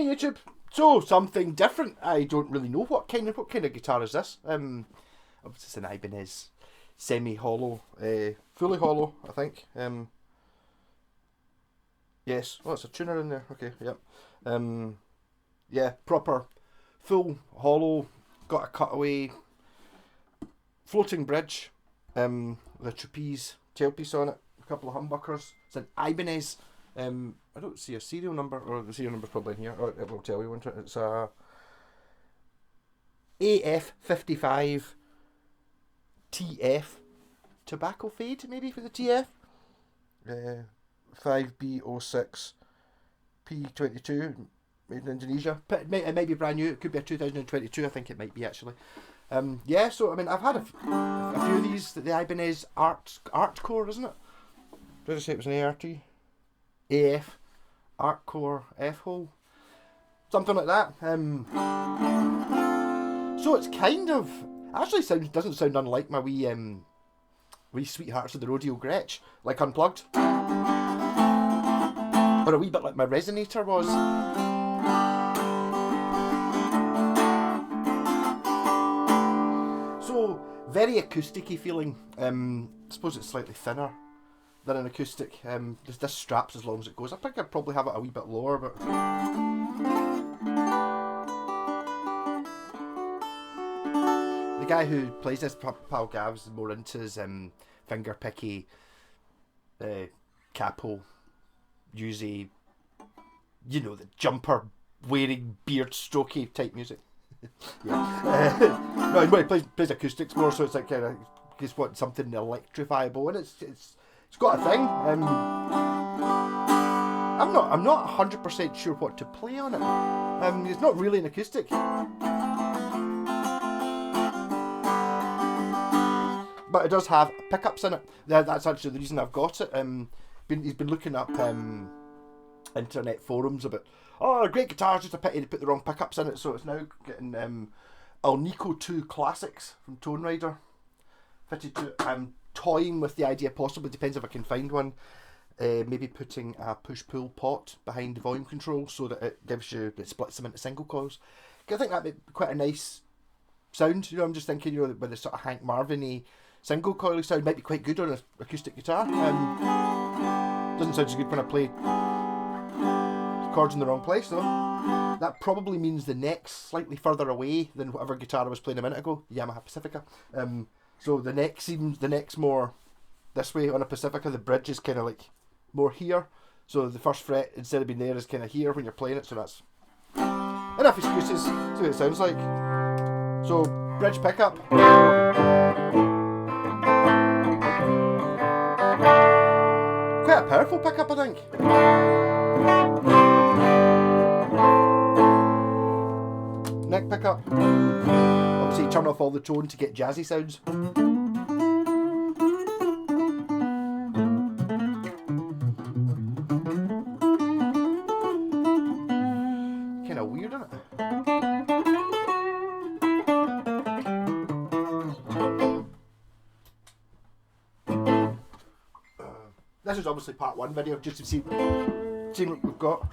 Hey YouTube. So something different. I don't really know what kind of guitar is this. It's an Ibanez semi-hollow, fully hollow, I think. Yes. Oh, it's a tuner in there. Okay. Yep. Yeah, proper full hollow. Got a cutaway floating bridge. With a trapeze tailpiece on it. A couple of humbuckers. It's an Ibanez. I don't see a serial number, or the serial number's probably in here. Or it will tell you, won't it? It's a AF55-TF tobacco fade, maybe, for the TF. 5B06 P22, made in Indonesia. It might be brand new. It could be a 2022. I think it might be, actually. Yeah. So I mean, I've had a few of these. The Ibanez Art Core, isn't it? Did I say it was an ART? AF Art Core F hole, something like that. So it's kind of actually doesn't sound unlike my wee Sweethearts of the Rodeo Gretsch, like unplugged, or a wee bit like my Resonator was. So very acoustic-y feeling. I suppose it's slightly thinner than an acoustic. This strap's as long as it goes. I think I'd probably have it a wee bit lower, but the guy who plays this, Pal Gav's, more into his finger picky, capo, usey, you know, the jumper wearing, beard strokey type music. Yeah. No, he plays acoustics more, so it's like kind of just want something electrifiable, and it's got a thing. I'm not 100% sure what to play on it. It's not really an acoustic. But it does have pickups in it. That's actually the reason I've got it. He's been looking up internet forums about, oh, great guitars, just a pity to put the wrong pickups in it. So it's now getting Alnico 2 Classics from Tone Rider fitted to. I'm toying with the idea, possibly, depends if I can find one. Maybe putting a push-pull pot behind the volume control so that it splits them into single coils. I think that'd be quite a nice sound. You know, I'm just thinking, you know, with the sort of Hank Marvin-y single coily sound might be quite good on an acoustic guitar. Doesn't sound so good when I play chords in the wrong place though. That probably means the neck's slightly further away than whatever guitar I was playing a minute ago, the Yamaha Pacifica. So the neck's more this way on a Pacifica. The bridge is kind of like more here. So the first fret, instead of being there, is kind of here when you're playing it. So that's enough excuses. See what it sounds like. So bridge pickup. Quite a powerful pickup, I think. Neck pickup. Obviously turn off all the tone to get jazzy sounds. Kind of weird, isn't it? This is obviously part one video, just to see what we've got.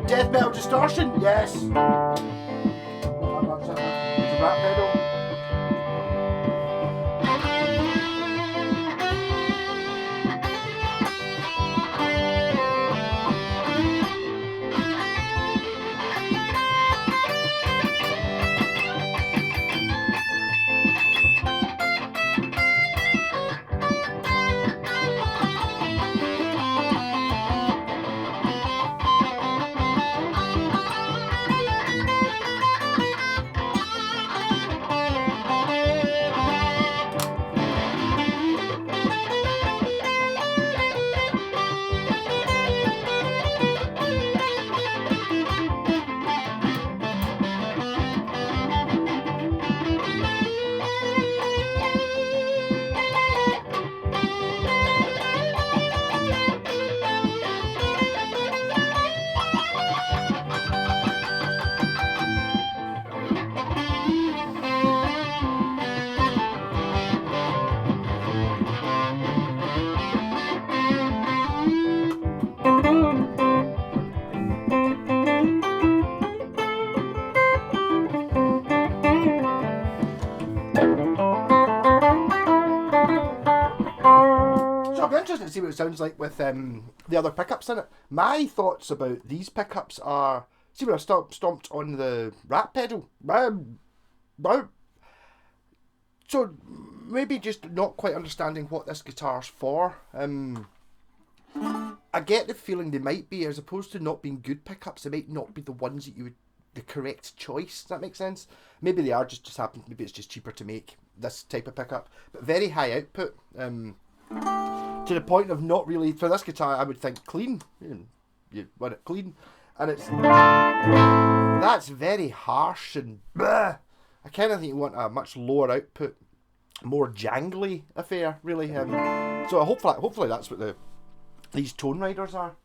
Death metal distortion, yes. It's a rap pedal. So I'm interested to see what it sounds like with the other pickups in it. My thoughts about these pickups are, see when I stomped on the rat pedal. So maybe just not quite understanding what this guitar's for. I get the feeling they might be, as opposed to not being good pickups, they might not be the ones that you would, the correct choice. Does that make sense? Maybe they are just happen. Maybe it's just cheaper to make this type of pickup, but very high output. To the point of not really, for this guitar, I would think clean. You want it clean, and it's that's very harsh and bleh. I kind of think you want a much lower output, more jangly affair, really. So hopefully that's what these Tone Riders are.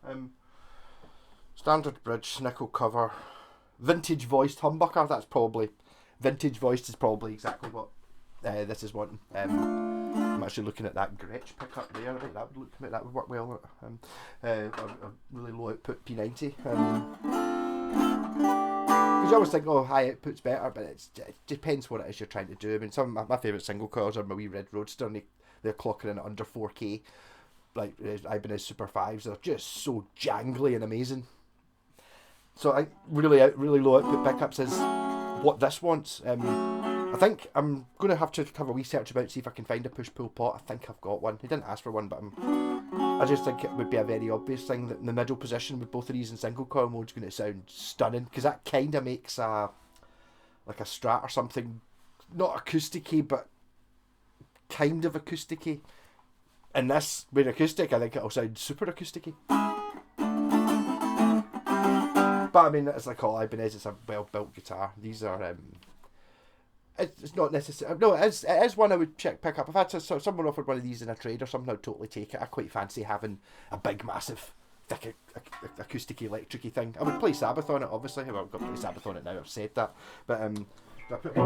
Standard bridge, nickel cover, vintage voiced humbucker. That's probably vintage voiced is probably exactly what this is wanting. I'm actually looking at that Gretsch pickup there. I think that would work well. A really low output P90. Because you always think, oh, high output's better, but it depends what it is you're trying to do. I mean, some of my favourite single coils are my wee red Roadster, and they're clocking in at under 4K. Like Ibanez AF55s, they're just so jangly and amazing. So I really low output pickups is what this wants. I think I'm going to have a research about, see if I can find a push-pull pot. I think I've got one. He didn't ask for one, but I just think it would be a very obvious thing that in the middle position with both of these in single coil mode's going to sound stunning, because that kind of makes like a Strat or something, not acousticy, but kind of acousticy. And this, being acoustic, I think it'll sound super acousticy. But I mean, it's like all Ibanez, it's a well-built guitar. These are, it's not necessary. No, it is one I would pick up. If I had someone offered one of these in a trade or something, I'd totally take it. I quite fancy having a big, massive, thick, acoustic, electric-y thing. I would play Sabbath on it, obviously. Well, I've got to play Sabbath on it now, I've said that. But, I put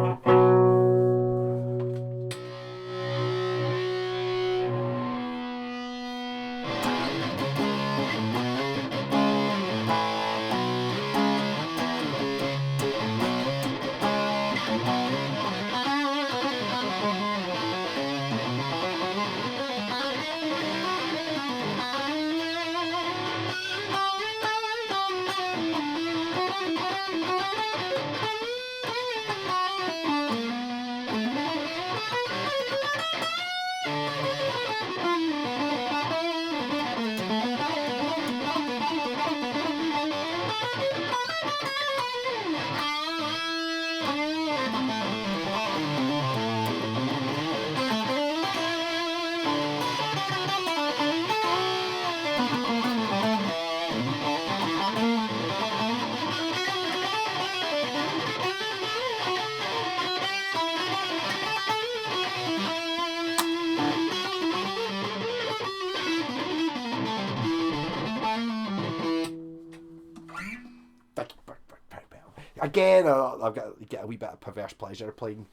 again, I've get a wee bit of perverse pleasure playing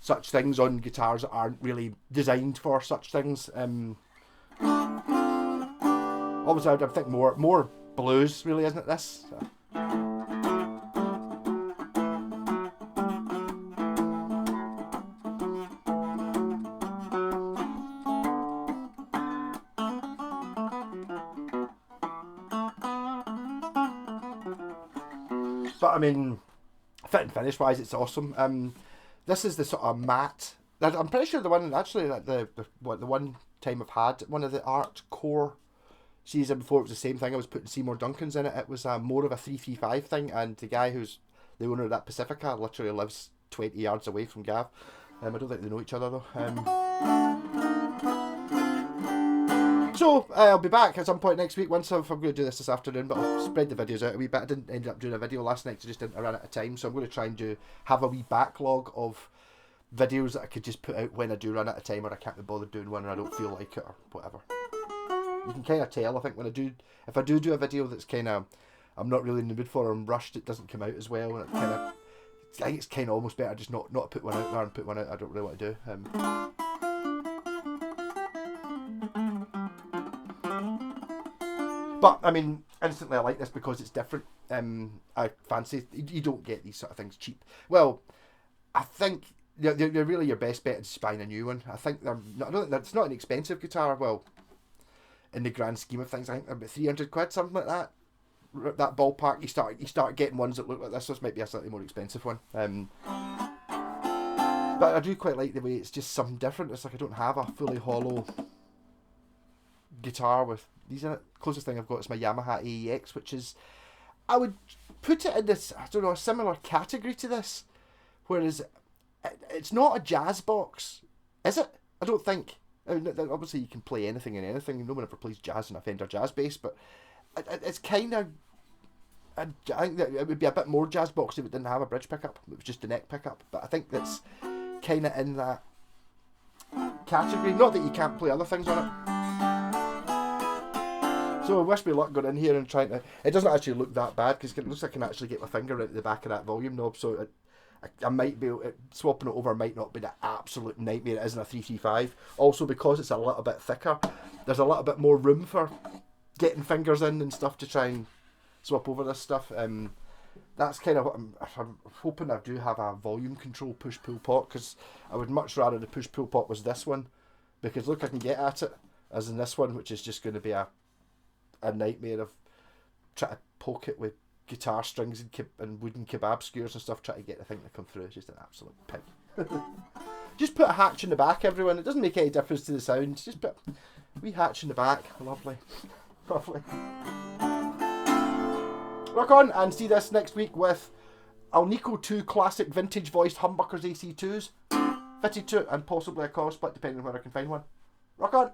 such things on guitars that aren't really designed for such things. Obviously, I think more blues, really, isn't it? This. So. But I mean, fit and finish wise, it's awesome. This is the sort of matte. I'm pretty sure the one actually the one time I've had one of the Art Core season before, it was the same thing. I was putting Seymour Duncans in it. It was more of a 335 thing, and the guy who's the owner of that Pacifica literally lives 20 yards away from Gav. I don't think they know each other though. So I'll be back at some point next week once I'm going to do this afternoon, but I'll spread the videos out a wee bit. I didn't end up doing a video last night because I just didn't run out of time, so I'm going to try and have a wee backlog of videos that I could just put out when I do run out of time, or I can't be bothered doing one, or I don't feel like it, or whatever. You can kind of tell, I think, when if I do a video that's kind of, I'm not really in the mood for, or I'm rushed, it doesn't come out as well, and it kind of, I think it's kind of almost better just not put one out there and put one out I don't really want to do. But I mean, instantly I like this because it's different. I fancy you don't get these sort of things cheap. Well, I think they're really your best bet is buying a new one. I think it's not an expensive guitar. Well, in the grand scheme of things, I think they're about 300 quid, something like that. That ballpark. You start getting ones that look like this. This might be a slightly more expensive one. But I do quite like the way it's just something different. It's like I don't have a fully hollow guitar with these in it. Closest thing I've got is my Yamaha AEX, which is, I would put it in this, I don't know, a similar category to this, whereas it's not a jazz box, is it? I don't think. I mean, obviously you can play anything and anything. No one ever plays jazz in a Fender jazz bass, but it's kind of, I think that it would be a bit more jazz box if it didn't have a bridge pickup. It was just a neck pickup, but I think that's kind of in that category. Not that you can't play other things on it. So I wish me luck going in here and trying to... It doesn't actually look that bad because it looks like I can actually get my finger out the back of that volume knob, so I might be able to... Swapping it over might not be the absolute nightmare it is in a 335. Also, because it's a little bit thicker, there's a little bit more room for getting fingers in and stuff to try and swap over this stuff. That's kind of what I'm hoping I do have a volume control push-pull pot, because I would much rather the push-pull pot was this one, because look, I can get at it, as in this one, which is just going to be a nightmare of trying to poke it with guitar strings and wooden kebab skewers and stuff, trying to get the thing to come through. It's just an absolute pig. Just put a hatch in the back, everyone. It doesn't make any difference to the sound. Just put a wee hatch in the back. Lovely. Lovely. Rock on, and see this next week with Alnico 2 classic vintage voiced humbuckers AC2s fitted to it, and possibly a cost split depending on where I can find one. Rock on.